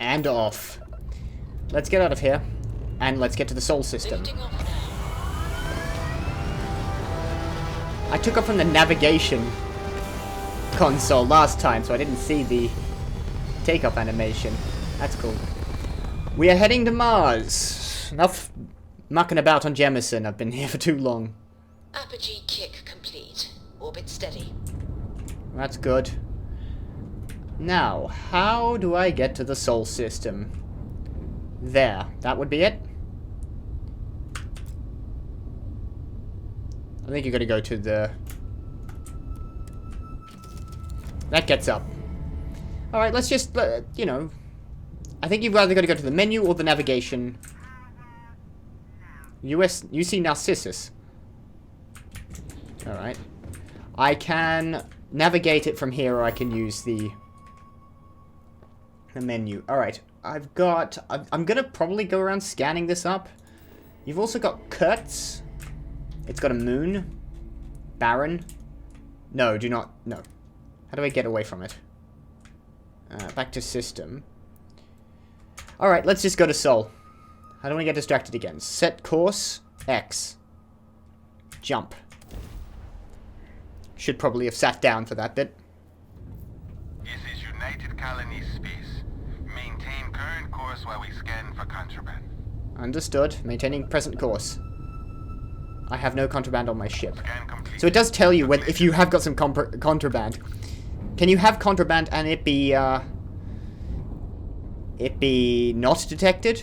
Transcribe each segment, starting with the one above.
And off. Let's get out of here. And let's get to the Sol system. I took off from the navigation console last time, so I didn't see the takeoff animation. That's cool. We are heading to Mars. Enough mucking about on Jemison. I've been here for too long. Apogee kick complete. Orbit steady. That's good. Now, how do I get to the Sol system? There. That would be it. I think you're going to go to the... That gets up. Alright, let's just, you know... I think you've either got to go to the menu or the navigation. UC Narcissus. Alright. I can navigate it from here, or I can use the menu. Alright. I've got... I'm going to probably go around scanning this up. You've also got Kurtz. It's got a moon. Baron. No, do not... No. How do I get away from it? Back to system. Alright, let's just go to Sol. I don't want to get distracted again. Set course. X. Jump. Should probably have sat down for that bit. This is United Colony Space. Maintain current course while we scan for contraband. Understood. Maintaining present course. I have no contraband on my ship. So it does tell you when, if you have got some contraband. Can you have contraband and it be not detected?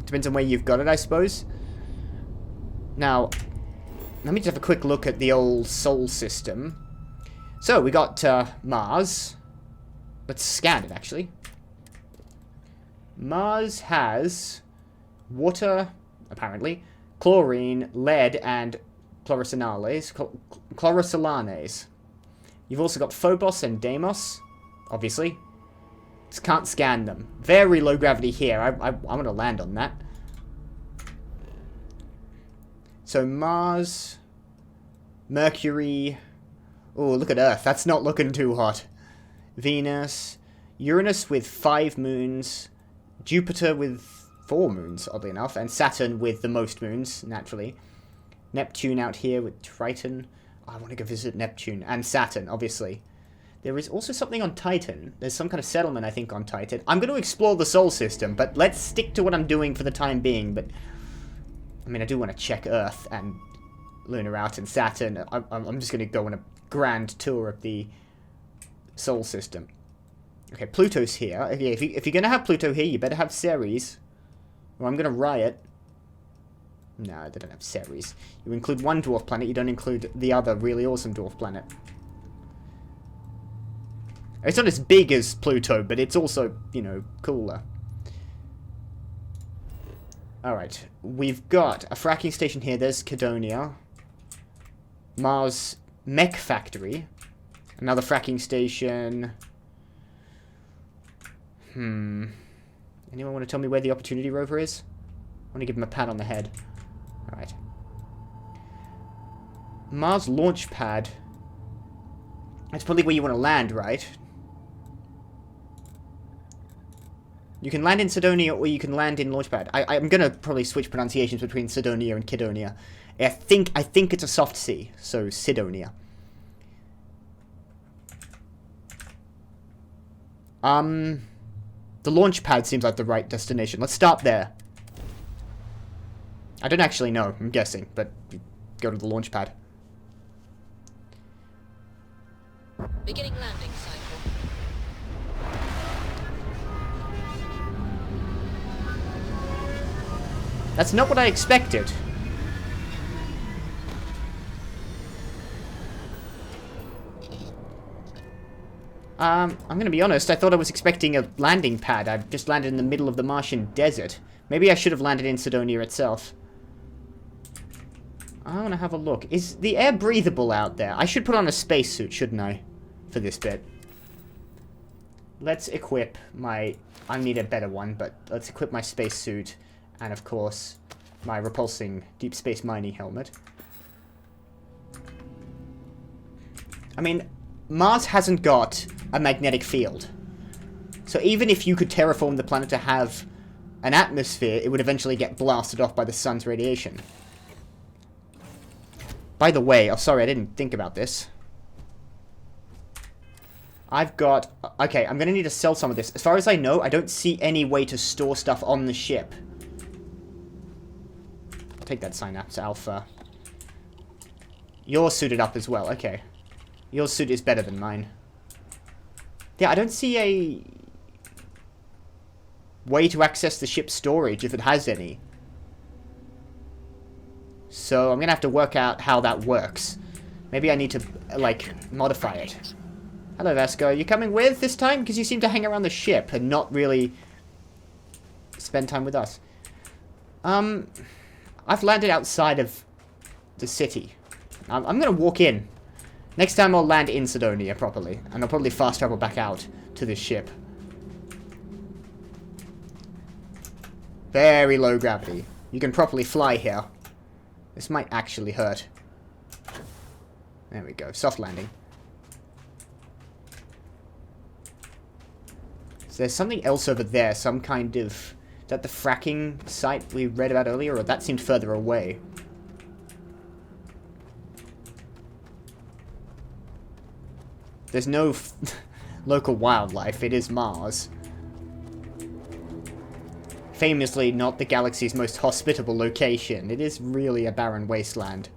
Depends on where you've got it, I suppose. Now, let me just have a quick look at the old Sol system. So, we got Mars. Let's scan it, actually. Mars has water, apparently, chlorine, lead, and chlorosolanes. You've also got Phobos and Deimos, obviously. Just can't scan them. Very low gravity here. I'm going to land on that. So Mars, Mercury. Oh, look at Earth. That's not looking too hot. Venus, Uranus with 5 moons, Jupiter with 4 moons, oddly enough, and Saturn with the most moons, naturally. Neptune out here with Triton. I want to go visit Neptune. And Saturn, obviously. There is also something on Titan. There's some kind of settlement, I think, on Titan. I'm going to explore the Sol system, but let's stick to what I'm doing for the time being. But, I mean, I do want to check Earth and Luna out and Saturn. I'm just going to go on a grand tour of the Sol system. Okay, Pluto's here. Okay, if you're going to have Pluto here, you better have Ceres. Or I'm going to riot. No, they don't have Ceres. You include one dwarf planet, you don't include the other really awesome dwarf planet. It's not as big as Pluto, but it's also, you know, cooler. Alright, we've got a fracking station here. There's Cydonia. Mars Mech Factory. Another fracking station. Anyone want to tell me where the Opportunity rover is? I want to give him a pat on the head. Alright. Mars launch pad. That's probably where you want to land, right? You can land in Cydonia or you can land in Launchpad. I'm going to probably switch pronunciations between Cydonia and Cydonia. I think it's a soft C, so Cydonia. The Launchpad seems like the right destination. Let's start there. I don't actually know, I'm guessing, but go to the Launchpad. Beginning landing cycle. That's not what I expected. I'm gonna be honest, I thought I was expecting a landing pad. I've just landed in the middle of the Martian desert. Maybe I should have landed in Cydonia itself. I wanna have a look. Is the air breathable out there? I should put on a spacesuit, shouldn't I? For this bit. Let's equip my... I need a better one, but let's equip my spacesuit. And of course, my repulsing deep space mining helmet. I mean, Mars hasn't got a magnetic field. So even if you could terraform the planet to have an atmosphere, it would eventually get blasted off by the sun's radiation. By the way, oh sorry, I didn't think about this. I've got... Okay, I'm going to need to sell some of this. As far as I know, I don't see any way to store stuff on the ship. I'll take that Synapse Alpha. You're suited up as well, okay. Your suit is better than mine. Yeah, I don't see a way to access the ship's storage, if it has any. So I'm going to have to work out how that works. Maybe I need to, like, modify it. Hello, Vasco. Are you coming with this time? Because you seem to hang around the ship and not really spend time with us. I've landed outside of the city. I'm going to walk in. Next time I'll land in Cydonia properly. And I'll probably fast travel back out to this ship. Very low gravity. You can properly fly here. This might actually hurt. There we go. Soft landing. So there's something else over there. Some kind of... Is that the fracking site we read about earlier? Or that seemed further away? There's no local wildlife. It is Mars. Famously not the galaxy's most hospitable location. It is really a barren wasteland.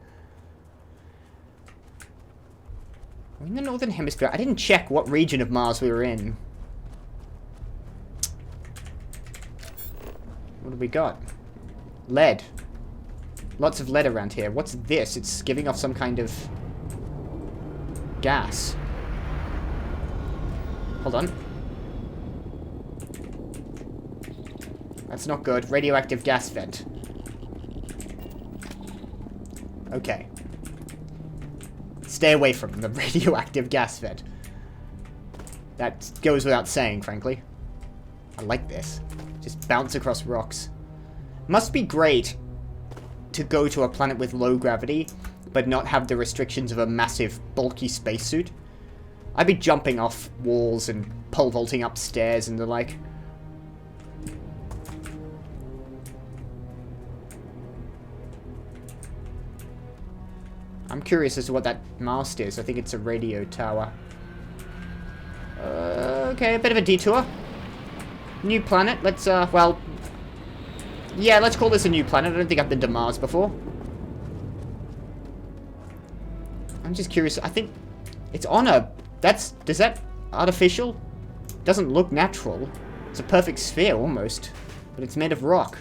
We're in the Northern Hemisphere. I didn't check what region of Mars we were in. What have we got? Lead. Lots of lead around here. What's this? It's giving off some kind of gas. Hold on. That's not good. Radioactive gas vent. Okay. Stay away from the radioactive gas vent. That goes without saying, frankly. I like this. Just bounce across rocks. Must be great to go to a planet with low gravity, but not have the restrictions of a massive, bulky spacesuit. I'd be jumping off walls and pole vaulting upstairs and the like. I'm curious as to what that mast is. I think it's a radio tower. Okay, a bit of a detour. New planet. Let's, well... Yeah, let's call this a new planet. I don't think I've been to Mars before. I'm just curious. I think it's on a... Does that artificial? Doesn't look natural. It's a perfect sphere, almost. But it's made of rock.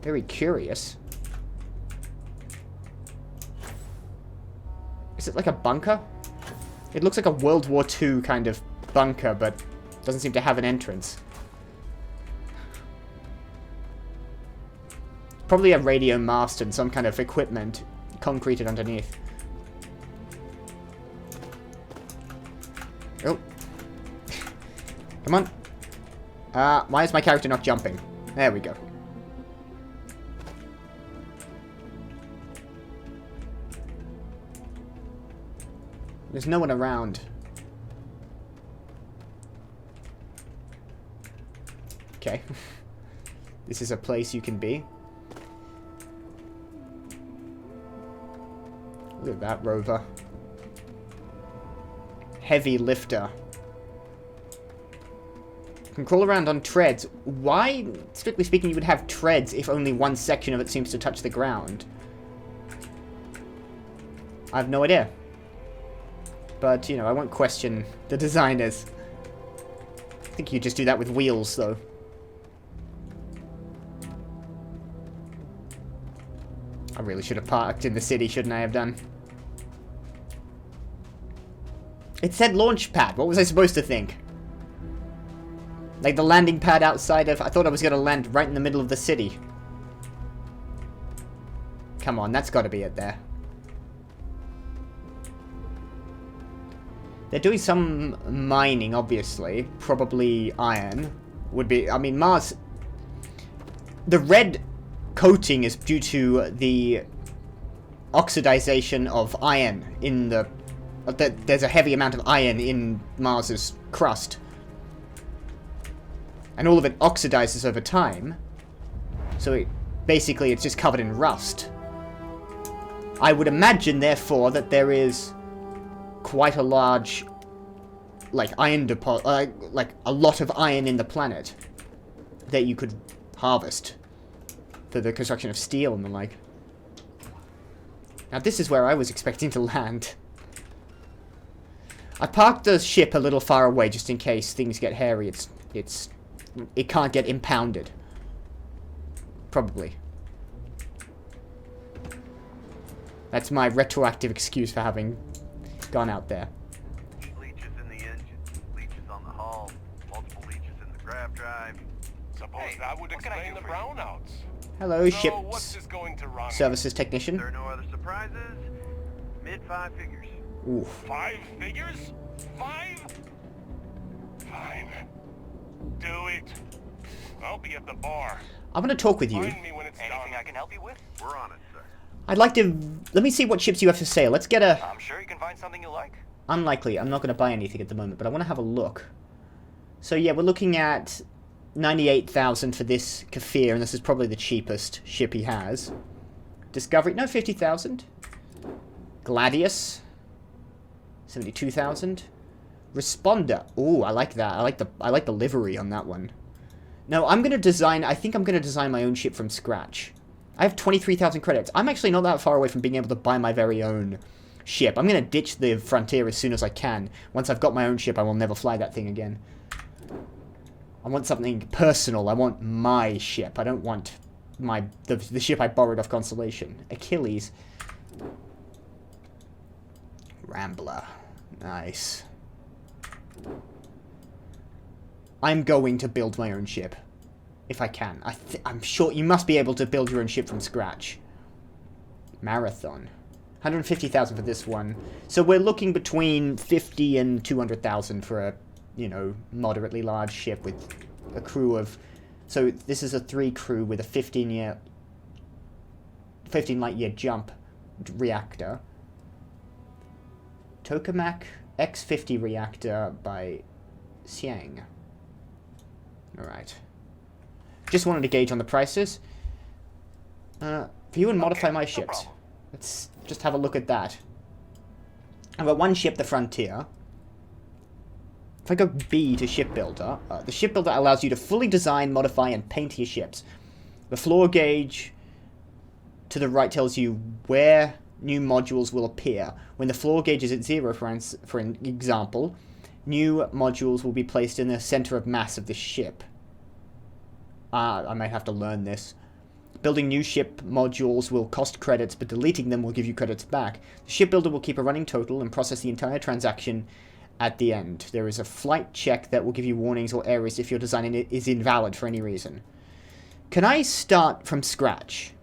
Very curious. Is it like a bunker? It looks like a World War II kind of bunker, but doesn't seem to have an entrance. Probably a radio mast and some kind of equipment concreted underneath. Oh. Come on. Why is my character not jumping? There we go. There's no one around. Okay. This is a place you can be. Look at that rover. Heavy lifter. Can crawl around on treads. Why, strictly speaking, you would have treads if only one section of it seems to touch the ground? I have no idea. But, you know, I won't question the designers. I think you just do that with wheels, though. I really should have parked in the city, shouldn't I have done? It said launch pad. What was I supposed to think? Like the landing pad outside of... I thought I was going to land right in the middle of the city. Come on, that's got to be it there. They're doing some mining, obviously. Probably iron would be... I mean, Mars... The red coating is due to the oxidization of iron in the that there's a heavy amount of iron in Mars's crust. And all of it oxidizes over time. So basically it's just covered in rust. I would imagine, therefore, that there is quite a large, like, iron deposit, like a lot of iron in the planet that you could harvest for the construction of steel and the like. Now this is where I was expecting to land. I parked the ship a little far away just in case things get hairy. It can't get impounded. Probably. That's my retroactive excuse for having gone out there. Leeches in the engine, leeches on the hull, multiple leeches in the grav drive. Suppose that would explain the brownouts. Hello, So ship what's this going to run? services technician. There are no other surprises. Mid 5 figures. Oof. 5 figures? 5? Fine. Do it. I'll be at the bar. I'm going to talk with you. Find me when it's Anything done. I can help you with? We're on it, sir. I'd like to... Let me see what ships you have to say. Let's get a... I'm sure you can find something you like. Unlikely. I'm not going to buy anything at the moment, but I want to have a look. So yeah, we're looking at 98,000 for this Kafir, and this is probably the cheapest ship he has. Discovery... No, 50,000. Gladius. 72,000. Responder. Ooh, I like that. I like the livery on that one. No, I'm going to design... I think I'm going to design my own ship from scratch. I have 23,000 credits. I'm actually not that far away from being able to buy my very own ship. I'm going to ditch the Frontier as soon as I can. Once I've got my own ship, I will never fly that thing again. I want something personal. I want my ship. I don't want the ship I borrowed off Constellation. Achilles. Rambler. Nice. I'm going to build my own ship. If I can. I'm sure you must be able to build your own ship from scratch. Marathon. 150,000 for this one. So we're looking between 50 and 200,000 for a, you know, moderately large ship with a crew of... So this is a 3 crew with a 15 light year jump reactor. Tokamak X50 reactor by Xiang. Alright. Just wanted to gauge on the prices. View and modify my ships. problem. Let's just have a look at that. I've got one ship, the Frontier. If I go B to shipbuilder, the shipbuilder allows you to fully design, modify, and paint your ships. The floor gauge to the right tells you where new modules will appear. When the floor gauge is at 0, for an example, new modules will be placed in the center of mass of the ship. I might have to learn this. Building new ship modules will cost credits, but deleting them will give you credits back. The shipbuilder will keep a running total and process the entire transaction at the end. There is a flight check that will give you warnings or errors if your design is invalid for any reason. Can I start from scratch?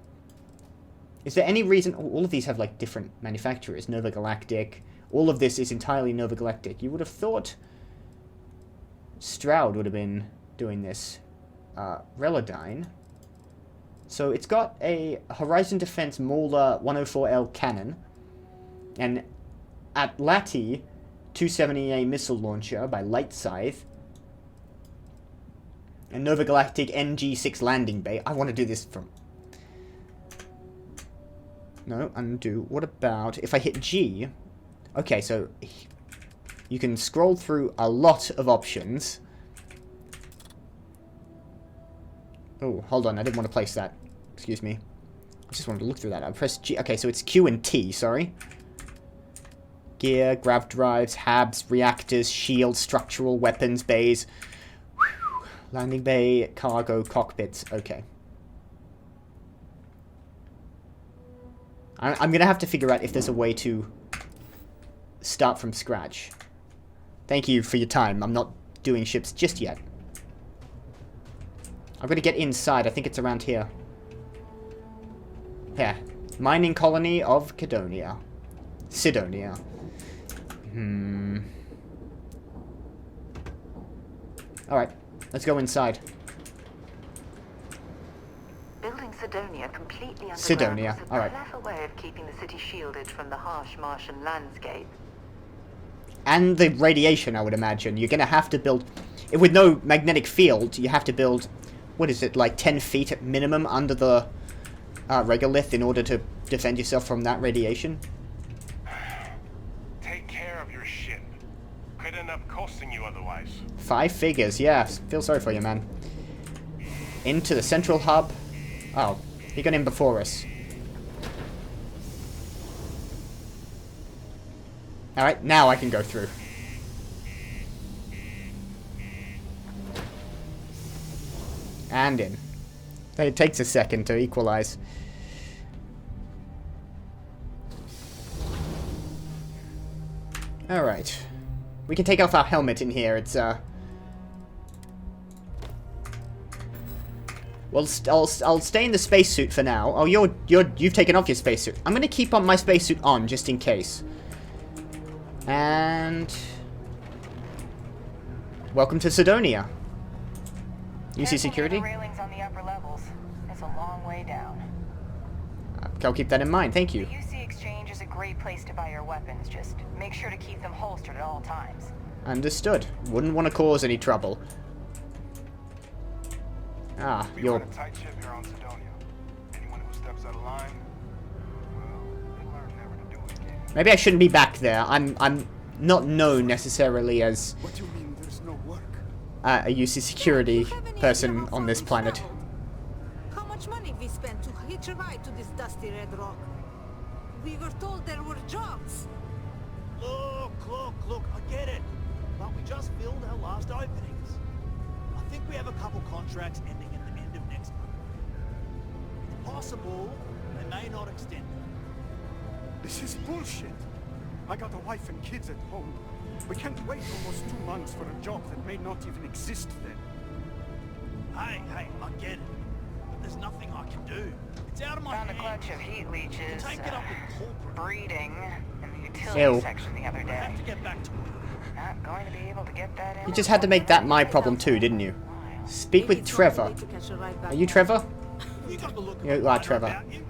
Is there any reason... all of these have, like, different manufacturers. Nova Galactic. All of this is entirely Nova Galactic. You would have thought Stroud would have been doing this. Relodyne. So it's got a Horizon Defense Mauler 104L cannon. An Atlati 270A missile launcher by Light Scythe. A Nova Galactic NG6 landing bay. I want to do this from... No, undo. What about if I hit G? Okay, so you can scroll through a lot of options. Oh, hold on. I didn't want to place that. Excuse me. I just wanted to look through that. I pressed G. Okay, so it's Q and T, sorry. Gear, grav drives, habs, reactors, shields, structural weapons bays. Whew. Landing bay, cargo, cockpits. Okay. I'm going to have to figure out if there's a way to start from scratch. Thank you for your time. I'm not doing ships just yet. I'm going to get inside. I think it's around here. Yeah. Mining colony of Cydonia. Cydonia. Alright. Let's go inside. Building Cydonia completely underground Cydonia, was a alright. clever way of keeping the city shielded from the harsh Martian landscape. and the radiation, I would imagine. You're going to have to build... With no magnetic field, you have to build, what is it, like 10 feet at minimum under the regolith in order to defend yourself from that radiation. Take care of your ship. Could end up costing you otherwise. 5 figures, yeah. Feel sorry for you, man. Into the central hub. Oh, he got in before us. Alright, now I can go through. And in. It takes a second to equalize. Alright. We can take off our helmet in here. It's, well, I'll stay in the spacesuit for now. Oh, you've taken off your spacesuit. I'm gonna keep on my spacesuit on, just in case. And... welcome to Cydonia. You see security? Railings on the upper levels. It's a long way down. I'll keep that in mind, thank you. The UC Exchange is a great place to buy your weapons. Just make sure to keep them holstered at all times. Understood. Wouldn't want to cause any trouble. Ah, We you're... run a tight ship here on Cydonia. Anyone who steps out of line, well, they learn never to do it again. Maybe I shouldn't be back there. I'm not known necessarily as What do you mean there's no work? a UC security person on this planet. How much money we spent to hitch a ride to this dusty red rock? We were told there were jobs. Look, I get it. But we just filled our last openings. I think we have a couple contracts ending at the end of next month. It's possible they may not extend it. This is bullshit. I got a wife and kids at home. We can't wait almost 2 months for a job that may not even exist then. Hey, I get it. But there's nothing I can do. It's out of my Found a hands. clutch of heat leeches, Take it up with corporate. breeding in the utility Ew. section the other I day. have to get back to work. Not going to be able to get that in. You just had to make that my problem too, didn't you? Speak with Trevor. Are you Trevor? You got the look of You a are writer Trevor. about you.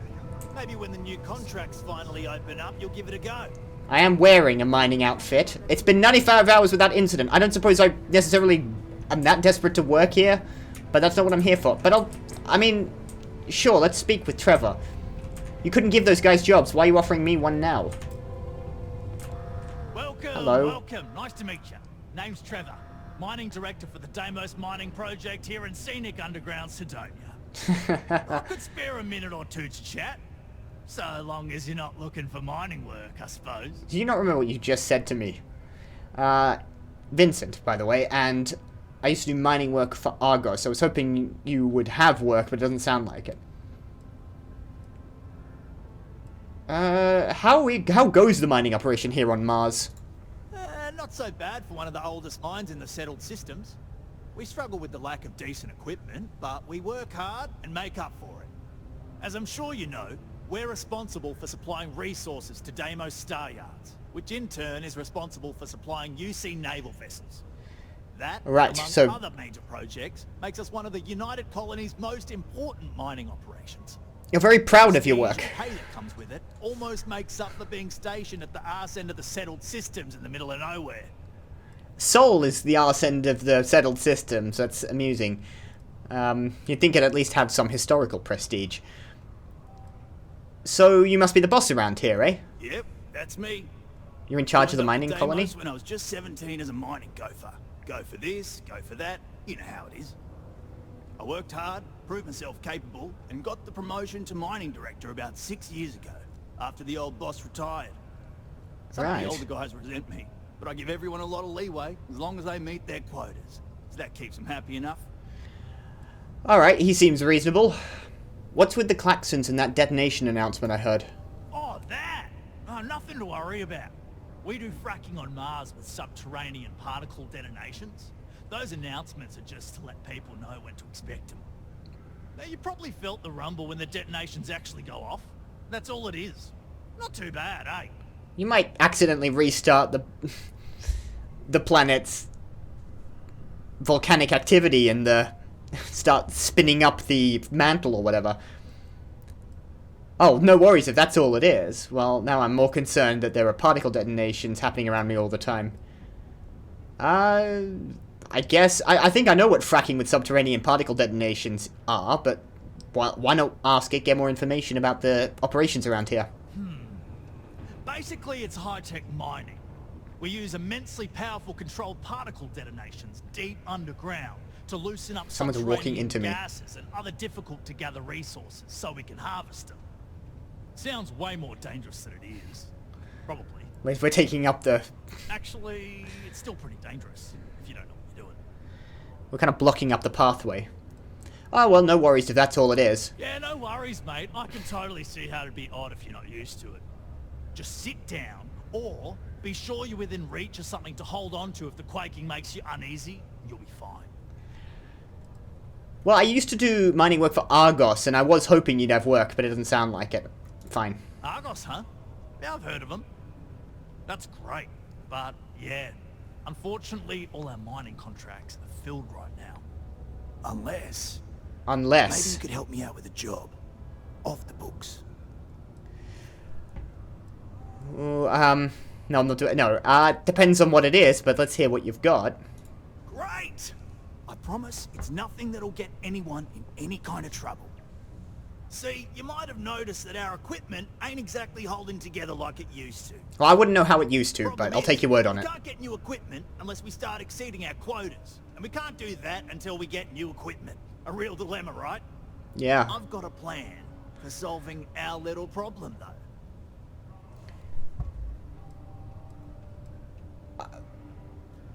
Maybe when the new contracts finally open up, you'll give it a go. I am wearing a mining outfit. It's been 95 hours without incident. I don't suppose I necessarily am that desperate to work here, but that's not what I'm here for. But I mean, sure, let's speak with Trevor. You couldn't give those guys jobs. Why are you offering me one now? Welcome, Hello. welcome. Nice to meet you. Name's Trevor. Mining director for the Deimos mining project here in scenic underground Cydonia. I could spare a minute or two to chat. So long as you're not looking for mining work, I suppose. Do you not remember what you just said to me? Vincent, by the way, and I used to do mining work for Argos. I was hoping you would have work, but it doesn't sound like it. How goes the mining operation here on Mars? Not so bad for one of the oldest mines in the settled systems. We struggle with the lack of decent equipment, but we work hard and make up for it. As I'm sure you know, we're responsible for supplying resources to Deimos Star Yards, which in turn is responsible for supplying UC naval vessels. That, Right, among so- other major projects, makes us one of the United Colony's most important mining operations. You're very proud of your work. The pay that comes with it almost makes up for being stationed at the arse end of the settled systems in the middle of nowhere. Sol is the arse end of the settled systems. That's amusing. You'd think it'd at least have some historical prestige. So you must be the boss around here, eh? Yep, that's me. You're in charge of the Joined up mining with colony? Deimos when I was just 17 as a mining gopher. Go for this, go for that, you know how it is. I worked hard, proved myself capable, and got the promotion to mining director about 6 years ago, after the old boss retired. Some of Right. the older guys resent me, but I give everyone a lot of leeway, as long as they meet their quotas. So that keeps them happy enough. Alright, he seems reasonable. What's with the klaxons and that detonation announcement I heard? Oh, that! Oh, nothing to worry about. We do fracking on Mars with subterranean particle detonations. Those announcements are just to let people know when to expect them. Now, you probably felt the rumble when the detonations actually go off. That's all it is. Not too bad, eh? You might accidentally restart the planet's volcanic activity and start spinning up the mantle or whatever. Oh, no worries if that's all it is. Well, now I'm more concerned that there are particle detonations happening around me all the time. I guess... I think I know what fracking with subterranean particle detonations are, but why not ask it, get more information about the operations around here? Basically, it's high-tech mining. We use immensely powerful controlled particle detonations deep underground to loosen up Someone's walking into me. gases and other difficult-to-gather resources so we can harvest them. Sounds way more dangerous than it is. Probably. We're taking up the... Actually, it's still pretty dangerous if you don't know what you're doing. We're kind of blocking up the pathway. Oh, well, no worries if that's all it is. Yeah, no worries, mate. I can totally see how it'd be odd if you're not used to it. Just sit down, or be sure you're within reach of something to hold on to if the quaking makes you uneasy. You'll be fine. Well, I used to do mining work for Argos, and I was hoping you'd have work, but it doesn't sound like it. Fine. Argos, huh? Yeah, I've heard of them. That's great, but yeah, unfortunately, all our mining contracts are filled right now. Unless... Unless... Maybe you could help me out with a job. Off the books. No, I'm not doing... No, depends on what it is, but let's hear what you've got. Great! I promise it's nothing that'll get anyone in any kind of trouble. See, you might have noticed that our equipment ain't exactly holding together like it used to. Well, I wouldn't know how it used to, but I'll take your word on it. We can't get new equipment unless we start exceeding our quotas. And we can't do that until we get new equipment. A real dilemma, right? Yeah. I've got a plan for solving our little problem, though.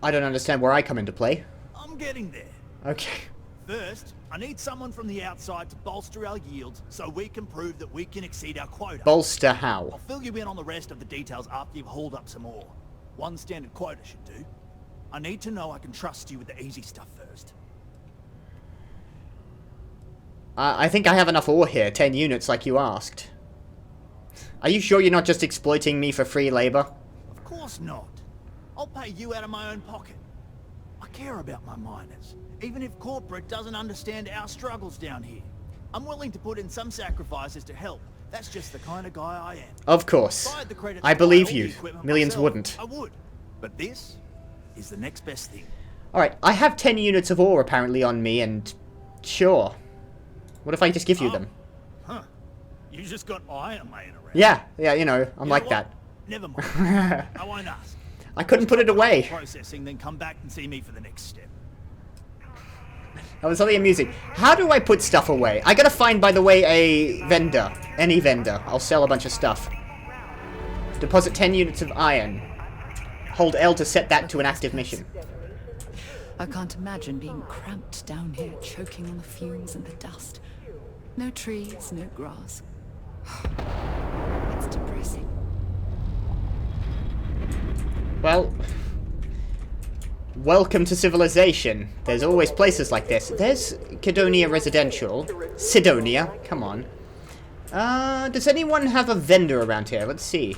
I don't understand where I come into play. I'm getting there. Okay. First, I need someone from the outside to bolster our yields so we can prove that we can exceed our quota. Bolster how? I'll fill you in on the rest of the details after you've hauled up some more. One standard quota should do. I need to know I can trust you with the easy stuff first. I think I have enough ore here, 10 units like you asked. Are you sure you're not just exploiting me for free labor? Of course not. I'll pay you out of my own pocket. I care about my miners, even if corporate doesn't understand our struggles down here. I'm willing to put in some sacrifices to help. That's just the kind of guy I am. Of course. I believe you. Millions wouldn't. I would. But this is the next best thing. Alright, I have 10 units of ore apparently on me, and... Sure. What if I just give you them? Huh. You just got iron laying around. Yeah, you know, I'm like that. Never mind. I won't ask. I couldn't put it away. Processing, then come back and see me for the next step. That was something amusing. How do I put stuff away? I gotta find, by the way, a vendor. Any vendor. I'll sell a bunch of stuff. Deposit 10 units of iron. Hold L to set that to an active mission. I can't imagine being cramped down here, choking on the fumes and the dust. No trees, no grass. It's depressing. Well, welcome to civilization. There's always places like this. There's Cydonia Residential. Cydonia, come on. Does anyone have a vendor around here? Let's see.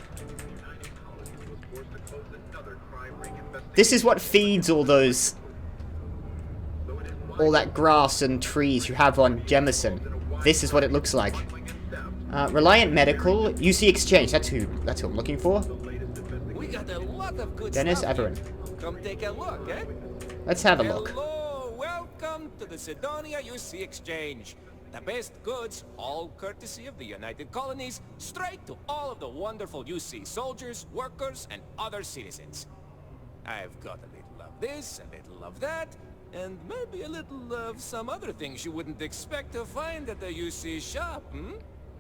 This is what feeds all those... all that grass and trees you have on Jemison. This is what it looks like. Reliant Medical, UC Exchange. That's who I'm looking for. We got a lot of good Dennis stuff Everin. here. Come take a look, eh? Let's have a look. Hello, welcome to the Cydonia UC Exchange. The best goods, all courtesy of the United Colonies, straight to all of the wonderful UC soldiers, workers, and other citizens. I've got a little of this, a little of that, and maybe a little of some other things you wouldn't expect to find at the UC shop,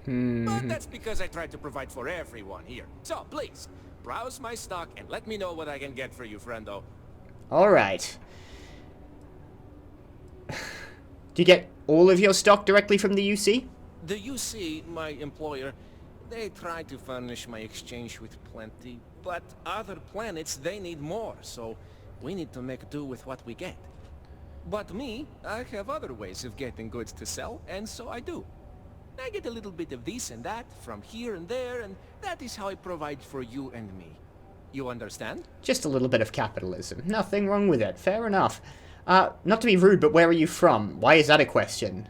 But that's because I try to provide for everyone here. So, please, browse my stock and let me know what I can get for you, friendo. Alright. Do you get all of your stock directly from the UC? The UC, my employer, they try to furnish my exchange with plenty, but other planets, they need more, so we need to make do with what we get. But me, I have other ways of getting goods to sell, and so I do. I get a little bit of this and that from here and there, and that is how I provide for you and me. You understand? Just a little bit of capitalism. Nothing wrong with it. Fair enough. Not to be rude, but where are you from? Why is that a question?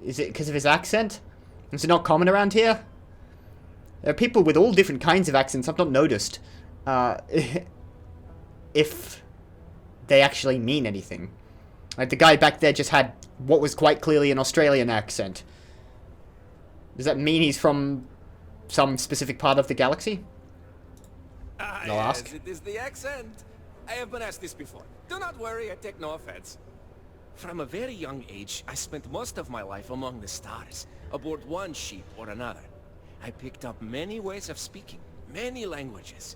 Is it because of his accent? Is it not common around here? There are people with all different kinds of accents. I've not noticed. If they actually mean anything. Like, the guy back there just had what was quite clearly an Australian accent. Does that mean he's from some specific part of the galaxy? I'll ask. It is the accent. I have been asked this before. Do not worry, I take no offense. From a very young age, I spent most of my life among the stars, aboard one ship or another. I picked up many ways of speaking, many languages.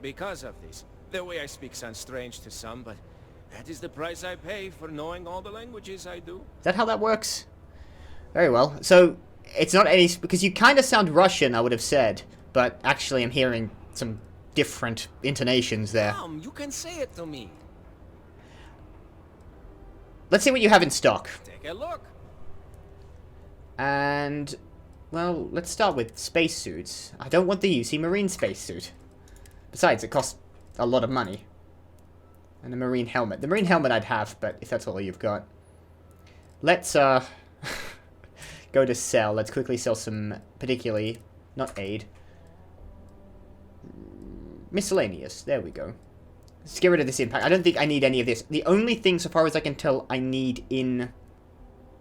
Because of this, the way I speak sounds strange to some, but that is the price I pay for knowing all the languages I do. Is that how that works? Very well. So, it's not any... Because you kind of sound Russian, I would have said. But actually, I'm hearing some different intonations there. Come, you can say it to me. Let's see what you have in stock. Take a look. And... Well, let's start with spacesuits. I don't want the UC Marine spacesuit. Besides, it costs a lot of money. And a marine helmet. The marine helmet I'd have, but if that's all you've got. Let's, go to sell. Let's quickly sell some, particularly, not aid. Miscellaneous. There we go. Let's get rid of this impact. I don't think I need any of this. The only thing, so far as I can tell, I need in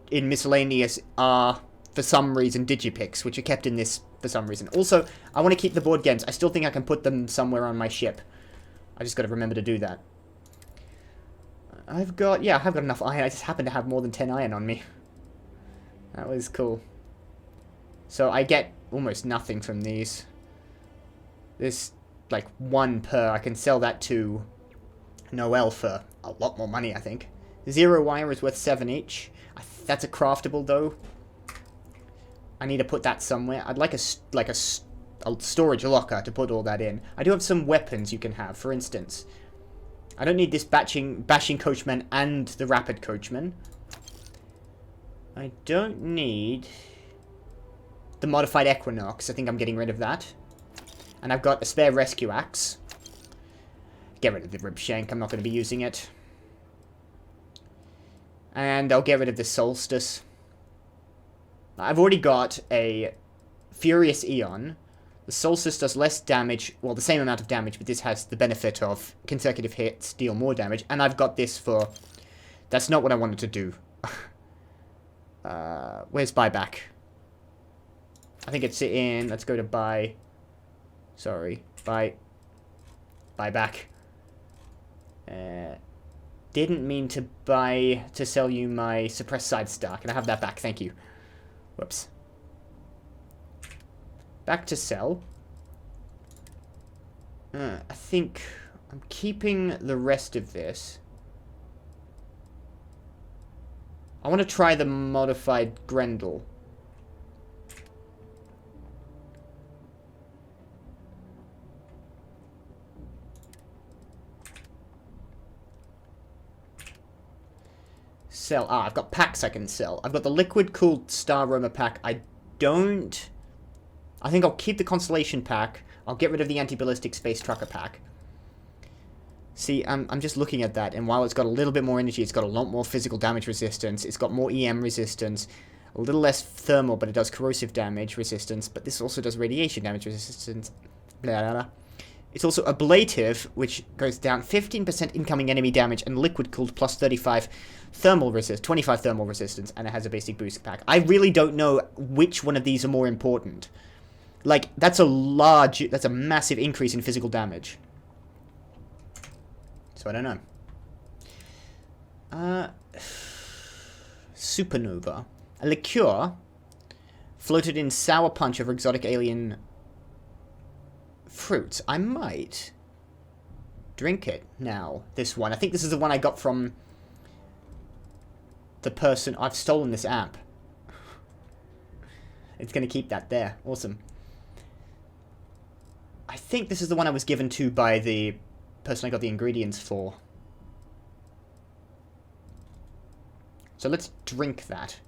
miscellaneous are, for some reason, digipicks, which are kept in this for some reason. Also, I want to keep the board games. I still think I can put them somewhere on my ship. I just got to remember to do that. I've got enough iron. I just happen to have more than 10 iron on me. That was cool. So I get almost nothing from these. There's like 1 per. I can sell that to Noel for a lot more money, I think. 0 wire is worth 7 each. That's a craftable, though. I need to put that somewhere. I'd like a storage locker to put all that in. I do have some weapons you can have, for instance. I don't need this bashing coachman and the rapid coachman. I don't need the modified equinox. I think I'm getting rid of that. And I've got a spare rescue axe. Get rid of the rib shank. I'm not going to be using it. And I'll get rid of the solstice. I've already got a furious Eon. The Solstice does less damage, well, the same amount of damage, but this has the benefit of consecutive hits deal more damage. And I've got this for... That's not what I wanted to do. Where's buyback? I think it's in... Let's go to buy... Sorry. Buyback. Didn't mean to sell you my suppressed side star. Can I have that back? Thank you. Whoops. Back to sell. I think I'm keeping the rest of this. I want to try the modified Grendel. Sell. Ah, I've got packs I can sell. I've got the liquid cooled Star Roamer pack. I think I'll keep the Constellation pack. I'll get rid of the anti-ballistic space trucker pack. See, I'm just looking at that, and while it's got a little bit more energy, it's got a lot more physical damage resistance. It's got more EM resistance, a little less thermal, but it does corrosive damage resistance. But this also does radiation damage resistance. Blah, blah, blah. It's also ablative, which goes down 15% incoming enemy damage, and liquid cooled plus 35 thermal resist, 25 thermal resistance, and it has a basic boost pack. I really don't know which one of these are more important. Like, that's a massive increase in physical damage. So I don't know. Supernova. A liqueur floated in sour punch over exotic alien fruits. I might drink it now. This one. I think this is the one I got from the person. I've stolen this app. It's going to keep that there. Awesome. I think this is the one I was given to by the person I got the ingredients for. So let's drink that.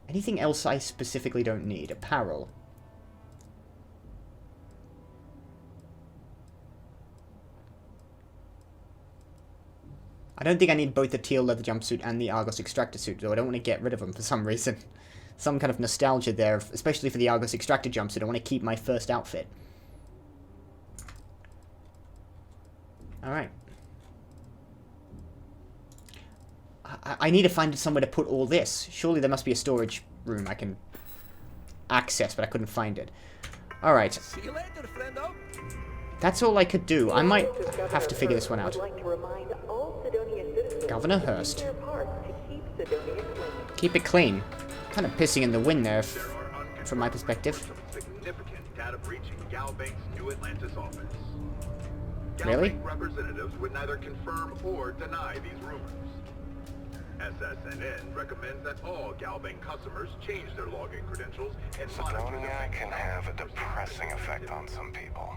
Anything else I specifically don't need? Apparel. I don't think I need both the teal leather jumpsuit and the Argos extractor suit, though I don't want to get rid of them for some reason. Some kind of nostalgia there, especially for the Argos extractor jumpsuit. I want to keep my first outfit. Alright. I need to find somewhere to put all this. Surely there must be a storage room I can access, but I couldn't find it. Alright. See you later, friendo. That's all I could do. I might have to figure this one out. Governor Hurst. Keep it clean. Kind of pissing in the wind there, from my perspective. Significant data breach in Galbank's New Atlantis office. Really? Galbank representatives would neither confirm or deny these rumors. SSNN recommends that all Galbank customers change their login credentials and Cydonia can have a depressing effect on some people.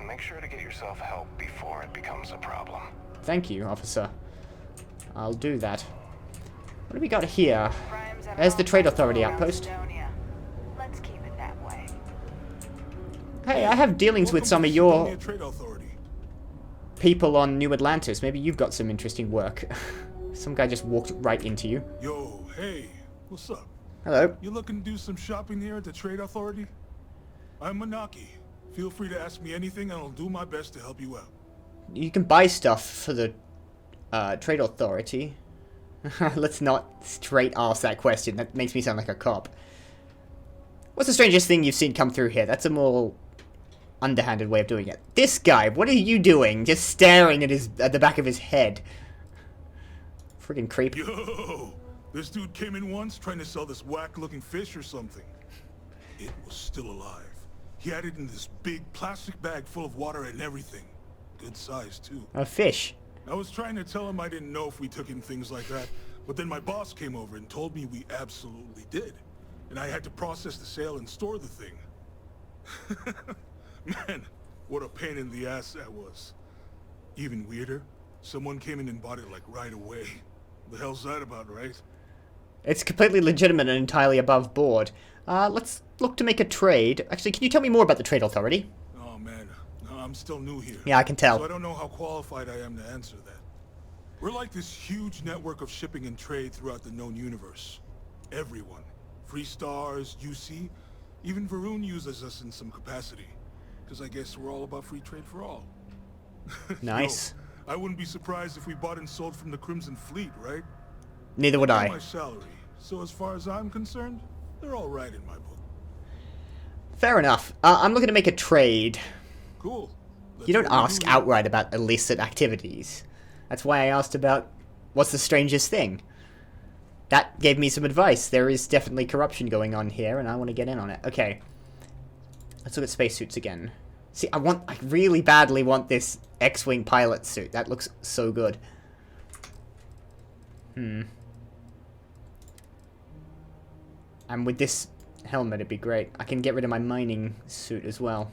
Make sure to get yourself help before it becomes a problem. Thank you, officer. I'll do that. What do we got here? There's the Trade Authority outpost. Let's keep it that way. Hey, I have dealings with some of your people on New Atlantis. Maybe you've got some interesting work. Some guy just walked right into you. Yo, hey, what's up? Hello. You looking to do some shopping here at the Trade Authority? I'm Manaki. Feel free to ask me anything and I'll do my best to help you out. You can buy stuff for the Trade Authority. Let's not straight ask that question. That makes me sound like a cop. What's the strangest thing you've seen come through here? That's a more underhanded way of doing it. This guy, what are you doing? Just staring at the back of his head. Friggin' creep. Yo, this dude came in once trying to sell this whack-looking fish or something. It was still alive. He had it in this big plastic bag full of water and everything. Good size, too. A fish. I was trying to tell him I didn't know if we took in things like that, but then my boss came over and told me we absolutely did. And I had to process the sale and store the thing. Man, what a pain in the ass that was. Even weirder, someone came in and bought it like right away. The hell's that about, right? It's completely legitimate and entirely above board. Let's look to make a trade. Actually, can you tell me more about the Trade Authority? Oh man, no, I'm still new here. Yeah, I can tell. So I don't know how qualified I am to answer that. We're like this huge network of shipping and trade throughout the known universe. Everyone. Free Stars, UC, even Varun uses us in some capacity. Because I guess we're all about free trade for all. Nice. Yo, I wouldn't be surprised if we bought and sold from the Crimson Fleet, right? Neither would I. My salary. So as far as I'm concerned, they're all right in my book. Fair enough. I'm looking to make a trade. Cool. You don't ask outright about illicit activities. That's why I asked about what's the strangest thing. That gave me some advice. There is definitely corruption going on here, and I want to get in on it. Okay. Let's look at spacesuits again. See, I really badly want this X-Wing pilot suit. That looks so good. And with this helmet, it'd be great. I can get rid of my mining suit as well.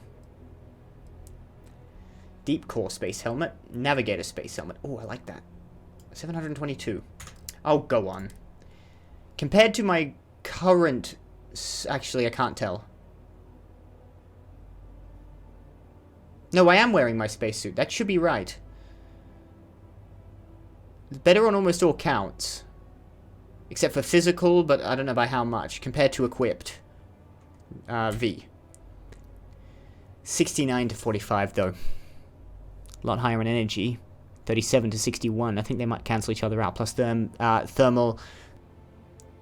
Deep core space helmet. Navigator space helmet. Oh, I like that. 722. Oh, go on. Compared to my current... Actually, I can't tell. No, I am wearing my spacesuit. That should be right. Better on almost all counts. Except for physical, but I don't know by how much. Compared to equipped. V. 69 to 45, though. A lot higher in energy. 37 to 61. I think they might cancel each other out. Plus thermal...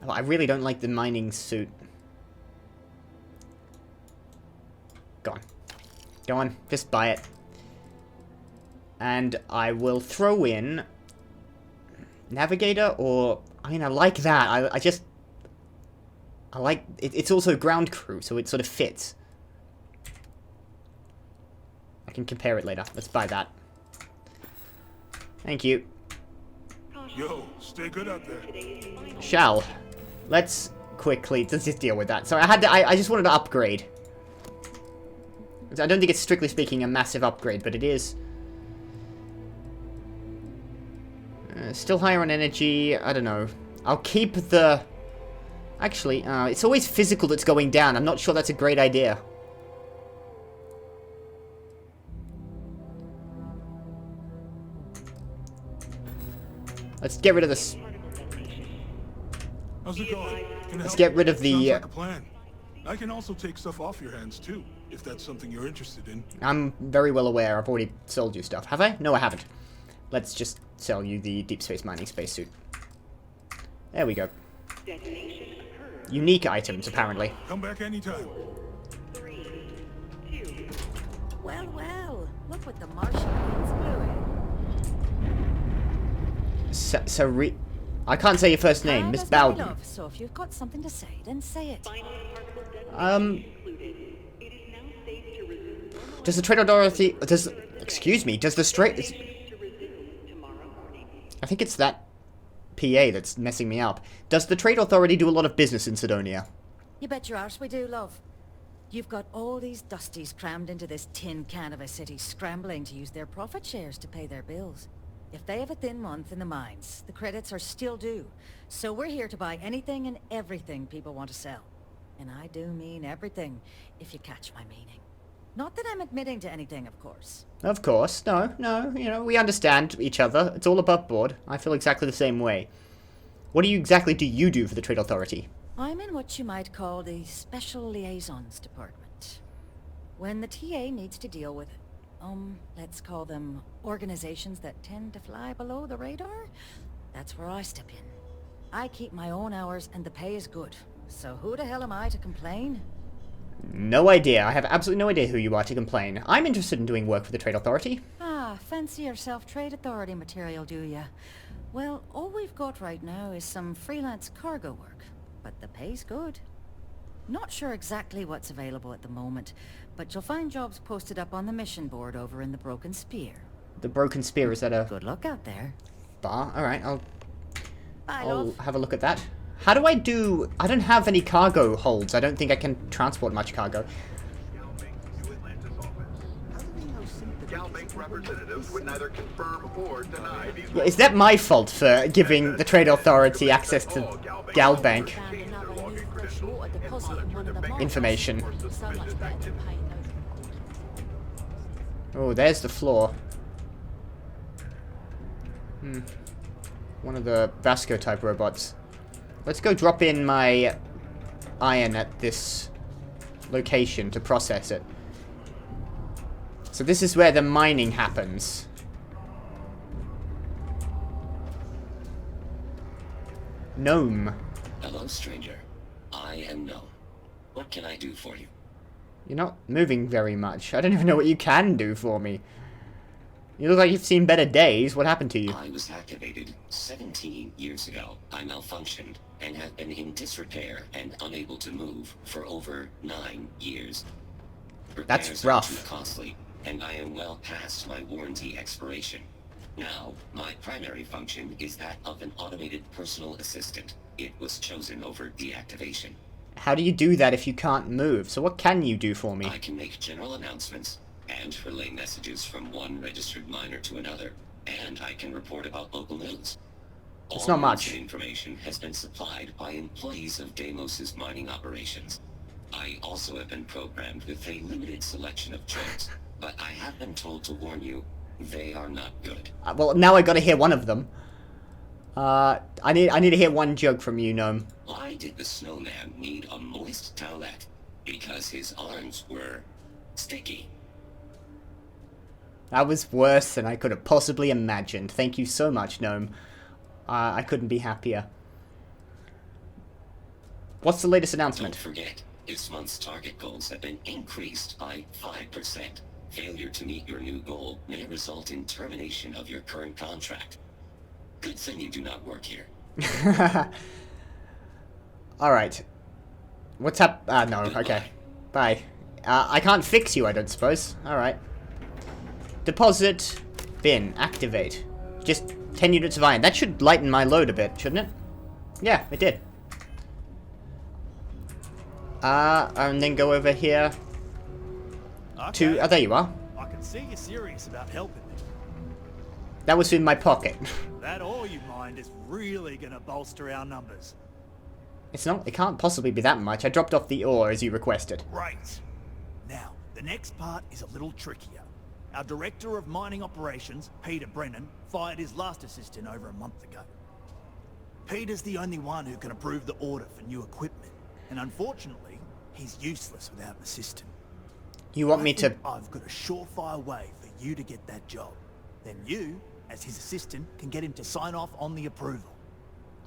Oh, I really don't like the mining suit. Go on. Go on. Just buy it. And I will throw in... Navigator or... I mean, I like that. I like... It's also ground crew, so it sort of fits. I can compare it later. Let's buy that. Thank you. Yo, stay good out there. Shall. Let's just deal with that. So I just wanted to upgrade. I don't think it's strictly speaking a massive upgrade, but it is. Still higher on energy. I don't know. I'll keep the... Actually, it's always physical that's going down. I'm not sure that's a great idea. Let's get rid of this. How's it going? Can I Let's help? get rid of the... Sounds like a plan. I can also take stuff off your hands too, if that's something you're interested in. I'm very well aware. I've already sold you stuff. Have I? No, I haven't. Let's just sell you the deep space mining spacesuit. There we go. Unique items, apparently. Come back anytime. Well, well, look what the Martian winds blew in. I can't say your first name, Miss Bowden. So if you've got something to say, then say it. Does the Cradle of Dorothy... Excuse me, does the straight... I think it's that PA that's messing me up. Does the Trade Authority do a lot of business in Cydonia? You bet your arse we do, love. You've got all these dusties crammed into this tin can of a city, scrambling to use their profit shares to pay their bills. If they have a thin month in the mines, the credits are still due. So we're here to buy anything and everything people want to sell. And I do mean everything, if you catch my meaning. Not that I'm admitting to anything, of course. Of course. No, you know, we understand each other. It's all above board. I feel exactly the same way. What exactly do you do for the Trade Authority? I'm in what you might call the Special Liaisons Department. When the TA needs to deal with, let's call them organizations that tend to fly below the radar, that's where I step in. I keep my own hours and the pay is good. So who the hell am I to complain? No idea. I have absolutely no idea who you are to complain. I'm interested in doing work for the Trade Authority. Ah, fancy yourself Trade Authority material, do ya? Well, all we've got right now is some freelance cargo work, but the pay's good. Not sure exactly what's available at the moment, but you'll find jobs posted up on the mission board over in the Broken Spear. The Broken Spear, is that a... Good luck out there. Bar? Alright, I'll love. have a look at that. How do I do... I don't have any cargo holds. I don't think I can transport much cargo. Representatives would neither confirm or deny these. Yeah, is that my fault for giving the Trade Authority access to Galbank information? Oh, there's the floor. One of the Vasco-type robots. Let's go drop in my iron at this location to process it. So this is where the mining happens. Gnome. Hello, stranger. I am Gnome. What can I do for you? You're not moving very much. I don't even know what you can do for me. You look like you've seen better days. What happened to you? I was activated 17 years ago. I malfunctioned and have been in disrepair and unable to move for over 9 years. That's Repairs rough. are too costly, and I am well past my warranty expiration. Now, my primary function is that of an automated personal assistant. It was chosen over deactivation. How do you do that if you can't move? So what can you do for me? I can make general announcements and relay messages from one registered miner to another, and I can report about local news. It's not much. All news and information has been supplied by employees of Deimos's mining operations. I also have been programmed with a limited selection of jokes, but I have been told to warn you, they are not good. Well, now I gotta hear one of them. I need to hear one joke from you, Gnome. Why did the snowman need a moist towelette? Because his arms were sticky. That was worse than I could have possibly imagined. Thank you so much, Gnome. I couldn't be happier. What's the latest announcement? Don't forget, this month's target goals have been increased by 5%. Failure to meet your new goal may result in termination of your current contract. Good thing you do not work here. Alright. What's up? No, okay. Bye. I can't fix you, I don't suppose. Alright. Deposit. Bin. Activate. Just 10 units of iron. That should lighten my load a bit, shouldn't it? Yeah, it did. And then go over here to... Oh, there you are. I can see you're serious about helping me. That was in my pocket. That ore you mined is really gonna bolster our numbers. It's not... It can't possibly be that much. I dropped off the ore as you requested. Right. Now, the next part is a little trickier. Our Director of Mining Operations, Peter Brennan, fired his last assistant over a month ago. Peter's the only one who can approve the order for new equipment, and unfortunately, he's useless without an assistant. You want me to... I've got a surefire way for you to get that job. Then you, as his assistant, can get him to sign off on the approval.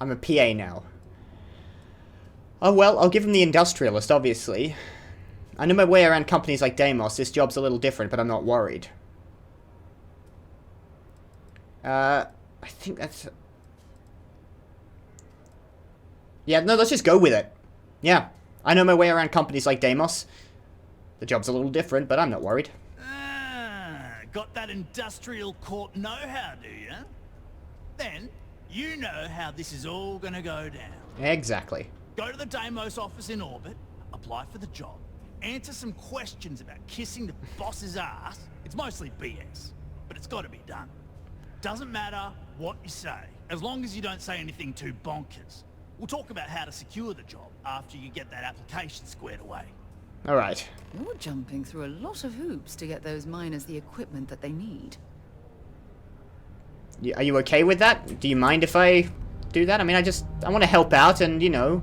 I'm a PA now. Oh well, I'll give him the industrialist, obviously. I know my way around companies like Deimos. This job's a little different, but I'm not worried. I think that's... Yeah, no, let's just go with it. Yeah, I know my way around companies like Deimos. The job's a little different, but I'm not worried. Got that industrial court know-how, do you? Then, you know how this is all gonna go down. Exactly. Go to the Deimos office in orbit, apply for the job, answer some questions about kissing the boss's ass. It's mostly BS, but it's gotta be done. Doesn't matter what you say, as long as you don't say anything too bonkers. We'll talk about how to secure the job after you get that application squared away. Alright. You're jumping through a lot of hoops to get those miners the equipment that they need. Are you okay with that? Do you mind if I do that? I mean, I want to help out and, you know...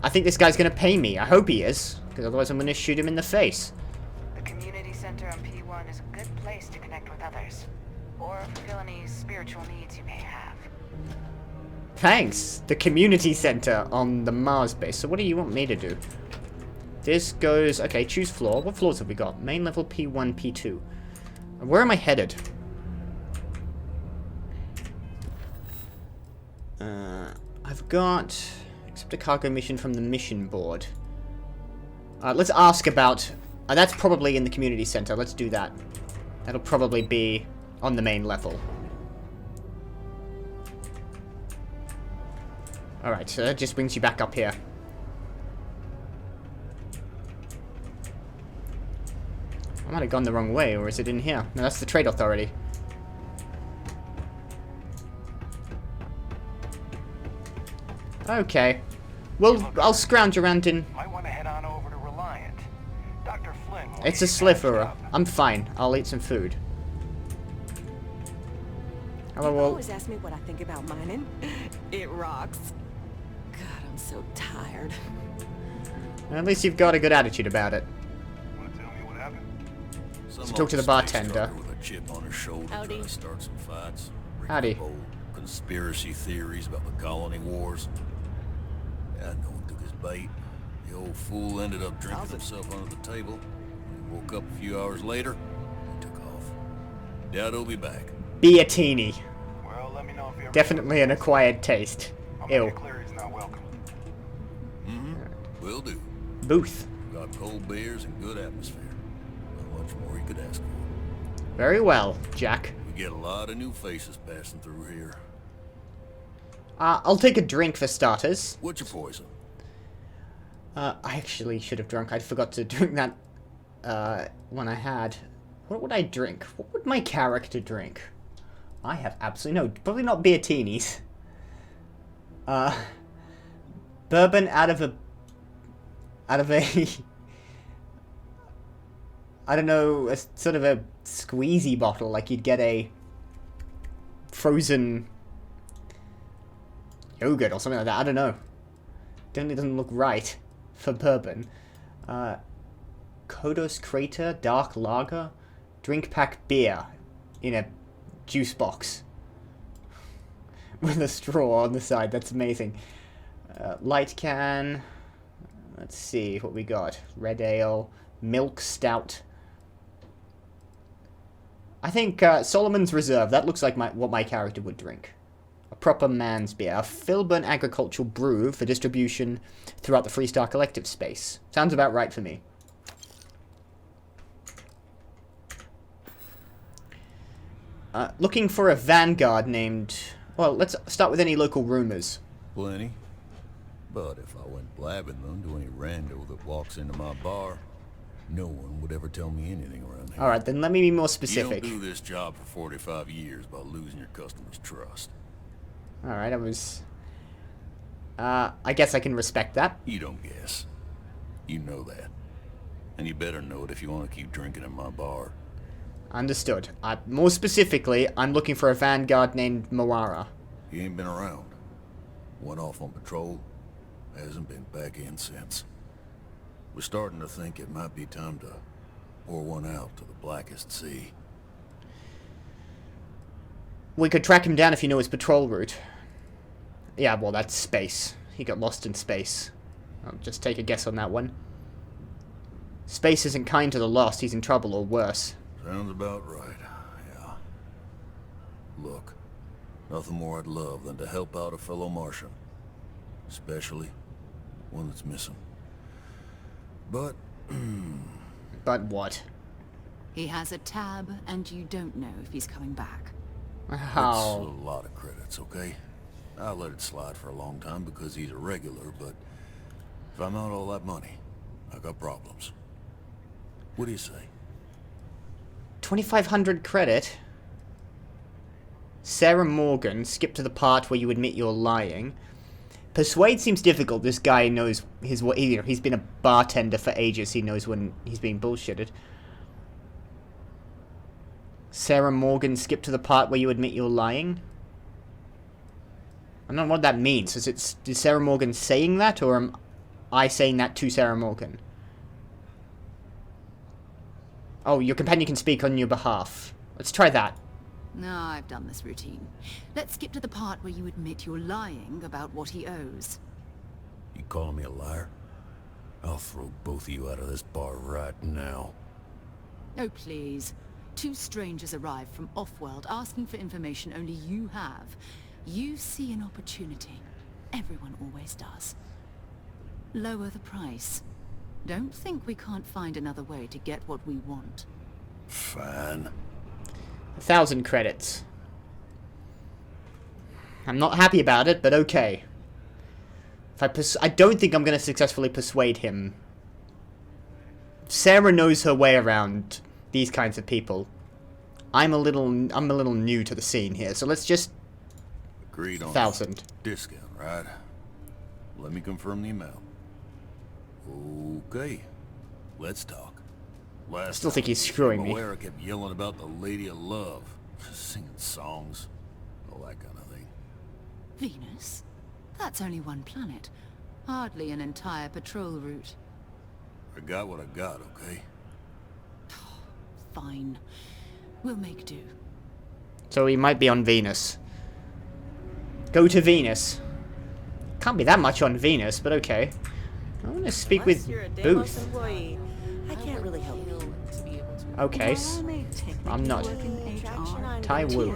I think this guy's going to pay me. I hope he is, because otherwise I'm going to shoot him in the face. The community center on P1 is a good place to connect with others, or fulfill any spiritual needs you may have. Thanks. The community center on the Mars base. So what do you want me to do? This goes... Okay, choose floor. What floors have we got? Main level P1, P2. Where am I headed? I've got... Accept a cargo mission from the mission board. Let's ask about... that's probably in the community center. Let's do that. That'll probably be on the main level. Alright, so that just brings you back up here. I might have gone the wrong way, or is it in here? No, that's the Trade Authority. Okay. Well, I'll scrounge around in... Might want to head on over to Reliant. Dr. Flynn... It's a sliver. I'm fine. I'll eat some food. Hello, People well... always ask me what I think about mining. It rocks. God, I'm so tired. At least you've got a good attitude about it. Want to tell me what happened? So talk to the bartender. With a chip on her shoulder, Howdy. trying to start some fights. Howdy. Old conspiracy theories about the colony wars. Yeah, no one took his bait. The old fool ended up drinking himself under the table. When he woke up a few hours later, he took off. Doubt he'll be back. Beatini. Well, let me know if you ever... Definitely an acquired taste. Ew. Clear he's not welcome. Will do. Booth. Got cold beers and good atmosphere. Not much more you could ask for. Very well, Jack. We get a lot of new faces passing through here. I'll take a drink for starters. What's your poison? I actually should have drunk. I forgot to drink that one I had. What would I drink? What would my character drink? I have absolutely no... Probably not Beatinis. Bourbon out of a... I don't know, a sort of a squeezy bottle, like you'd get a frozen yogurt or something like that. I don't know. Definitely doesn't look right for bourbon. Kodos Crater Dark Lager drink pack beer in a juice box with a straw on the side. That's amazing. Light can. Let's see what we got. Red ale, milk stout. I think Solomon's Reserve. That looks like what my character would drink. A proper man's beer. A Filburn agricultural brew for distribution throughout the Freestar Collective space. Sounds about right for me. Looking for a Vanguard named... Well, let's start with any local rumors. Plenty. But if I went blabbing them to any rando that walks into my bar, no one would ever tell me anything around here. Alright, then let me be more specific. You don't do this job for 45 years by losing your customers' trust. Alright, I guess I can respect that. You don't guess. You know that. And you better know it if you want to keep drinking in my bar. Understood. More specifically, I'm looking for a Vanguard named Moara. He ain't been around. Went off on patrol. Hasn't been back in since. We're starting to think it might be time to pour one out to the Blackest Sea. We could track him down if you know his patrol route. Yeah, well, that's space. He got lost in space. I'll just take a guess on that one. Space isn't kind to the lost. He's in trouble, or worse. Sounds about right, yeah. Look, nothing more I'd love than to help out a fellow Martian. Especially one that's missing. But... But what? He has a tab, and you don't know if he's coming back. How? It's a lot of credits, okay? I let it slide for a long time because he's a regular, but if I'm out all that money, I got problems. What do you say? 2,500 credit. Sarah Morgan, skip to the part where you admit you're lying. Persuade seems difficult. This guy knows he's been a bartender for ages. He knows when he's being bullshitted. Sarah Morgan, skip to the part where you admit you're lying. I don't know what that means. Is Sarah Morgan saying that, or am I saying that to Sarah Morgan? Oh, your companion can speak on your behalf. Let's try that. No, I've done this routine. Let's skip to the part where you admit you're lying about what he owes. You calling me a liar? I'll throw both of you out of this bar right now. Oh, please. 2 strangers arrive from off-world asking for information only you have. You see an opportunity. Everyone always does. Lower the price. Don't think we can't find another way to get what we want. Fine. 1,000 credits. I'm not happy about it, but okay. If I don't think I'm going to successfully persuade him. Sarah knows her way around these kinds of people. I'm a little new to the scene here, so let's just... Agreed on 1,000. Discount, right? Let me confirm the amount. Okay, let's talk. I still think he's screwing me. Moara kept yelling about the Lady of Love, singing songs, all that kind of thing. Venus? That's only one planet. Hardly an entire patrol route. I got what I got, okay? Fine. We'll make do. So he might be on Venus. Go to Venus. Can't be that much on Venus, but okay. I want to speak with Booth. I can't really help you. Okay, I'm not. Tai Wu.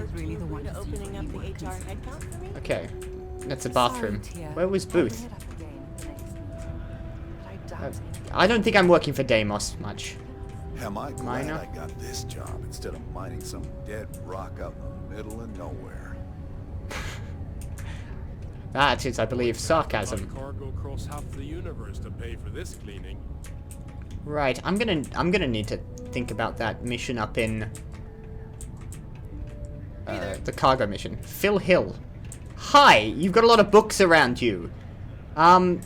Okay, that's a bathroom. Where was Booth? I don't think I'm working for Deimos much. Am I glad Minor? I got this job instead of mining some dead rock out in the middle of nowhere? That is, I believe, sarcasm. Cargo across half the universe to pay for this cleaning. Right, I'm gonna need to think about that mission up in the cargo mission. Phil Hill. Hi, you've got a lot of books around you. Well,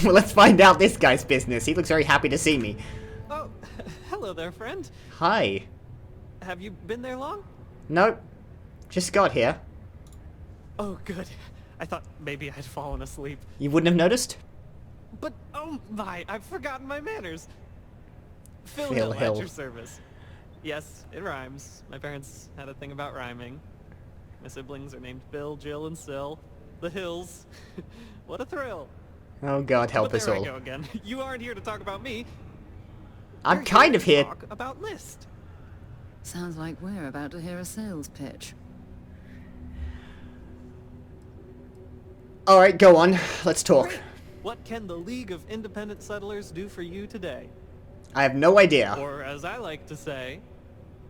let's find out this guy's business. He looks very happy to see me. Oh, hello there, friend. Hi. Have you been there long? Nope. Just got here. Oh, good. I thought maybe I'd fallen asleep. You wouldn't have noticed? But, oh my, I've forgotten my manners. Phil Hill. Hill, at your service. Yes, it rhymes. My parents had a thing about rhyming. My siblings are named Bill, Jill, and Sil. The Hills. What a thrill. Oh God, help us There all. I go again. You aren't here to talk about me. I'm You're kind of to here. talk about List. Sounds like we're about to hear a sales pitch. Alright, go on. Let's talk. Great. What can the League of Independent Settlers do for you today? I have no idea. Or as I like to say,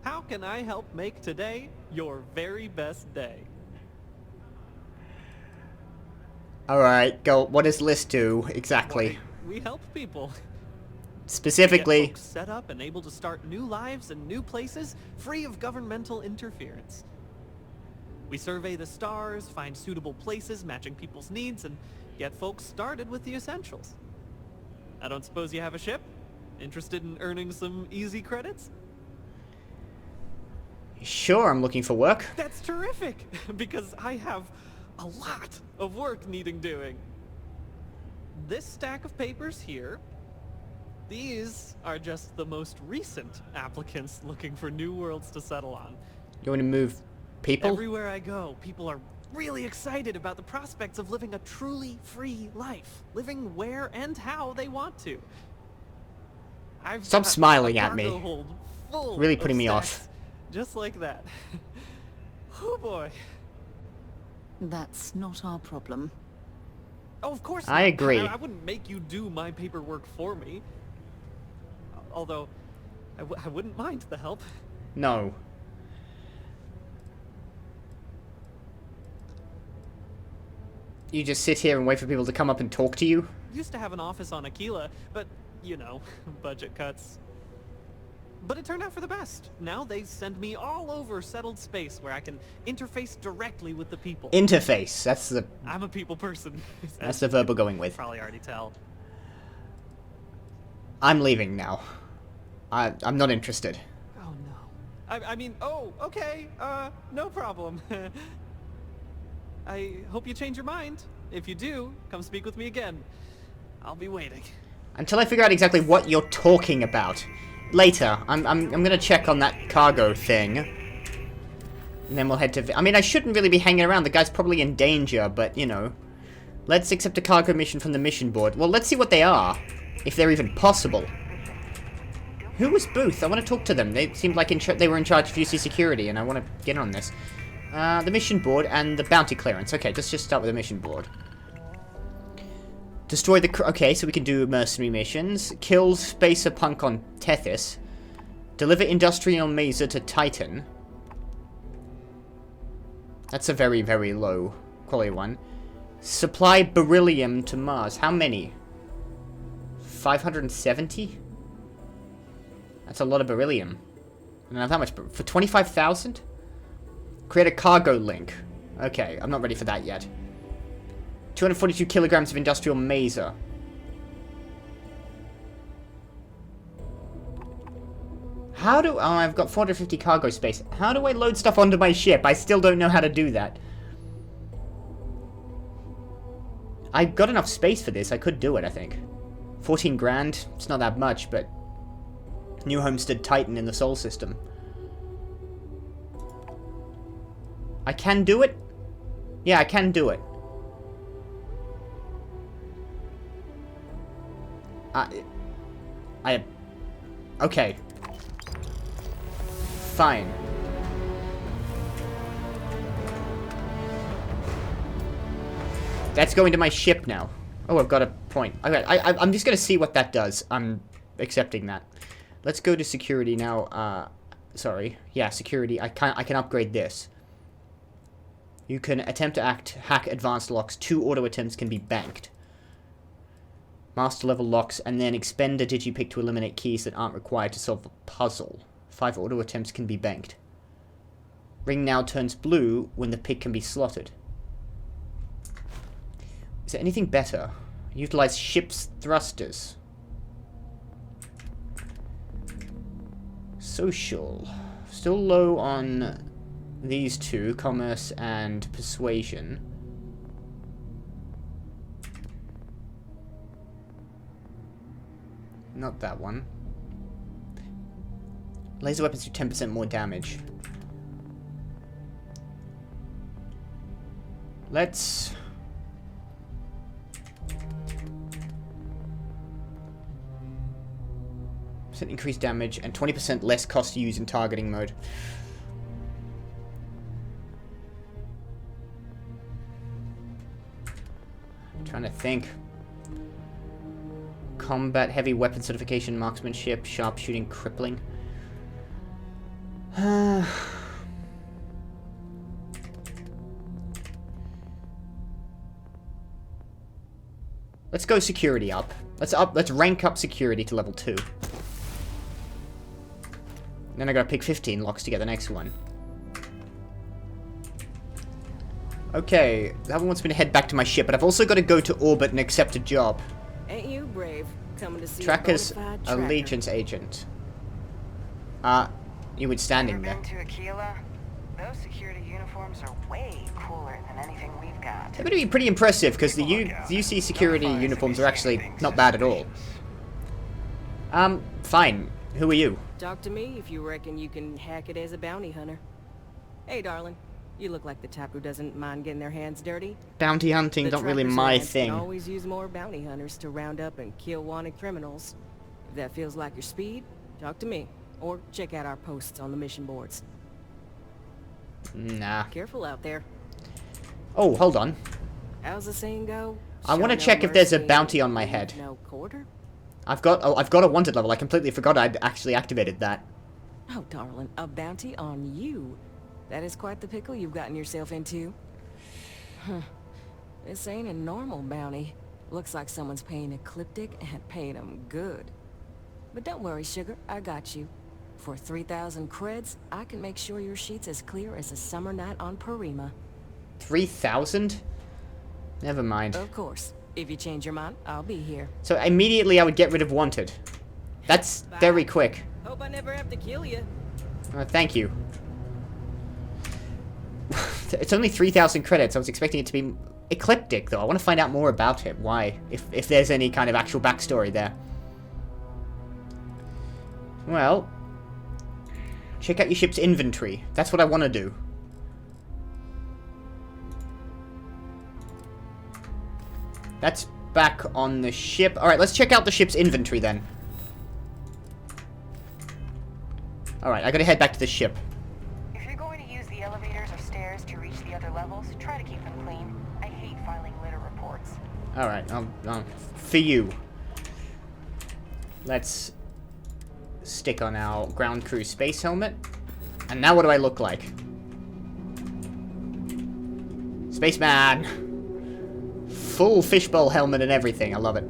how can I help make today your very best day? Alright, go. What does List do, exactly? We help people. Specifically... We get folks set up and able to start new lives in new places, free of governmental interference. We survey the stars, find suitable places matching people's needs, and get folks started with the essentials. I don't suppose you have a ship? Interested in earning some easy credits? Sure, I'm looking for work. That's terrific, because I have a lot of work needing doing. This stack of papers here, these are just the most recent applicants looking for new worlds to settle on. You want to move people? Everywhere I go, people are really excited about the prospects of living a truly free life, living where and how they want to. Stop smiling at me. Full really putting of me stacks, off. Just like that. Oh boy. That's not our problem. Oh, of course I not. agree. I wouldn't make you do my paperwork for me. Although, I wouldn't mind the help. No. You just sit here and wait for people to come up and talk to you? Used to have an office on Aquila, but, you know, budget cuts. But it turned out for the best. Now they send me all over settled space where I can interface directly with the people. Interface. That's the... I'm a people person. That's the verb we're going with. Probably already tell. I'm leaving now. I'm not interested. Oh no. I mean, oh, okay. No problem. I hope you change your mind. If you do, come speak with me again. I'll be waiting. Until I figure out exactly what you're talking about. Later, I'm gonna check on that cargo thing. And then we'll head to... I mean, I shouldn't really be hanging around. The guy's probably in danger, but, you know. Let's accept a cargo mission from the mission board. Well, let's see what they are. If they're even possible. Who was Booth? I want to talk to them. They seemed like they were in charge of UC security, and I want to get on this. The mission board and the bounty clearance. Okay, let's just start with the mission board. Destroy the... Okay, so we can do mercenary missions. Kill Spacer Punk on Tethys. Deliver Industrial Maser to Titan. That's a very, very low quality one. Supply beryllium to Mars. How many? 570? That's a lot of beryllium. I don't have that much. For 25,000? Create a cargo link. Okay, I'm not ready for that yet. 242 kilograms of industrial maser. How do... Oh, I've got 450 cargo space. How do I load stuff onto my ship? I still don't know how to do that. I've got enough space for this. I could do it, I think. 14 grand. It's not that much, but... New Homestead Titan in the Sol system. I can do it? Yeah, I can do it. Okay. Fine. That's going to my ship now. Oh, I've got a point. Okay, I'm just gonna see what that does. I'm accepting that. Let's go to security now. Sorry. Yeah, security. I can upgrade this. You can attempt to hack advanced locks. 2 auto attempts can be banked. Master level locks, and then expend a digipick to eliminate keys that aren't required to solve a puzzle. 5 auto attempts can be banked. Ring now turns blue when the pick can be slotted. Is there anything better? Utilize ship's thrusters. Social. Still low on these two, commerce and persuasion. Not that one. Laser weapons do 10% more damage. Let's... increased damage and 20% less cost to use in targeting mode. I'm trying to think. Combat heavy weapon certification, marksmanship, sharpshooting, crippling. Let's go security up. Let's rank up security to level 2. Then I gotta pick 15 locks to get the next one. Okay, that one wants me to head back to my ship, but I've also got to go to orbit and accept a job. Ain't you brave? Coming to see Tracker's a bona fide tracker. allegiance agent. Yeah, you were standing Ever there. been to Aquila? Those security uniforms are way cooler than anything we've got. They're going to be pretty impressive, because the UC security uniforms are actually not bad at all. Fine. Who are you? Talk to me if you reckon you can hack it as a bounty hunter. Hey, darling. You look like the type who doesn't mind getting their hands dirty. Bounty hunting, not really my thing. Can always use more bounty hunters to round up and kill wanted criminals. If that feels like your speed, talk to me. Or check out our posts on the mission boards. Nah. Careful out there. Oh, hold on. How's the saying go? I want to check if there's a bounty on my head. No quarter? I've got a wanted level. I completely forgot I'd actually activated that. Oh, darling, a bounty on you. That is quite the pickle you've gotten yourself into. Huh. This ain't a normal bounty. Looks like someone's paying Ecliptic and paying them good. But don't worry, sugar, I got you. For 3,000 creds, I can make sure your sheet's as clear as a summer night on Parima. 3,000? Never mind. Of course. If you change your mind, I'll be here. So immediately I would get rid of wanted. That's very quick. Hope I never have to kill you. Thank you. It's only 3,000 credits. I was expecting it to be Ecliptic, though. I want to find out more about him. Why? If there's any kind of actual backstory there. Well, check out your ship's inventory. That's what I want to do. That's back on the ship. Alright, let's check out the ship's inventory then. Alright, I gotta head back to the ship. If you're going to use the elevators or stairs to reach the other levels, try to keep them clean. I hate filing litter reports. Alright, for you. Let's stick on our ground crew space helmet. And now what do I look like? Spaceman! Full fishbowl helmet and everything, I love it.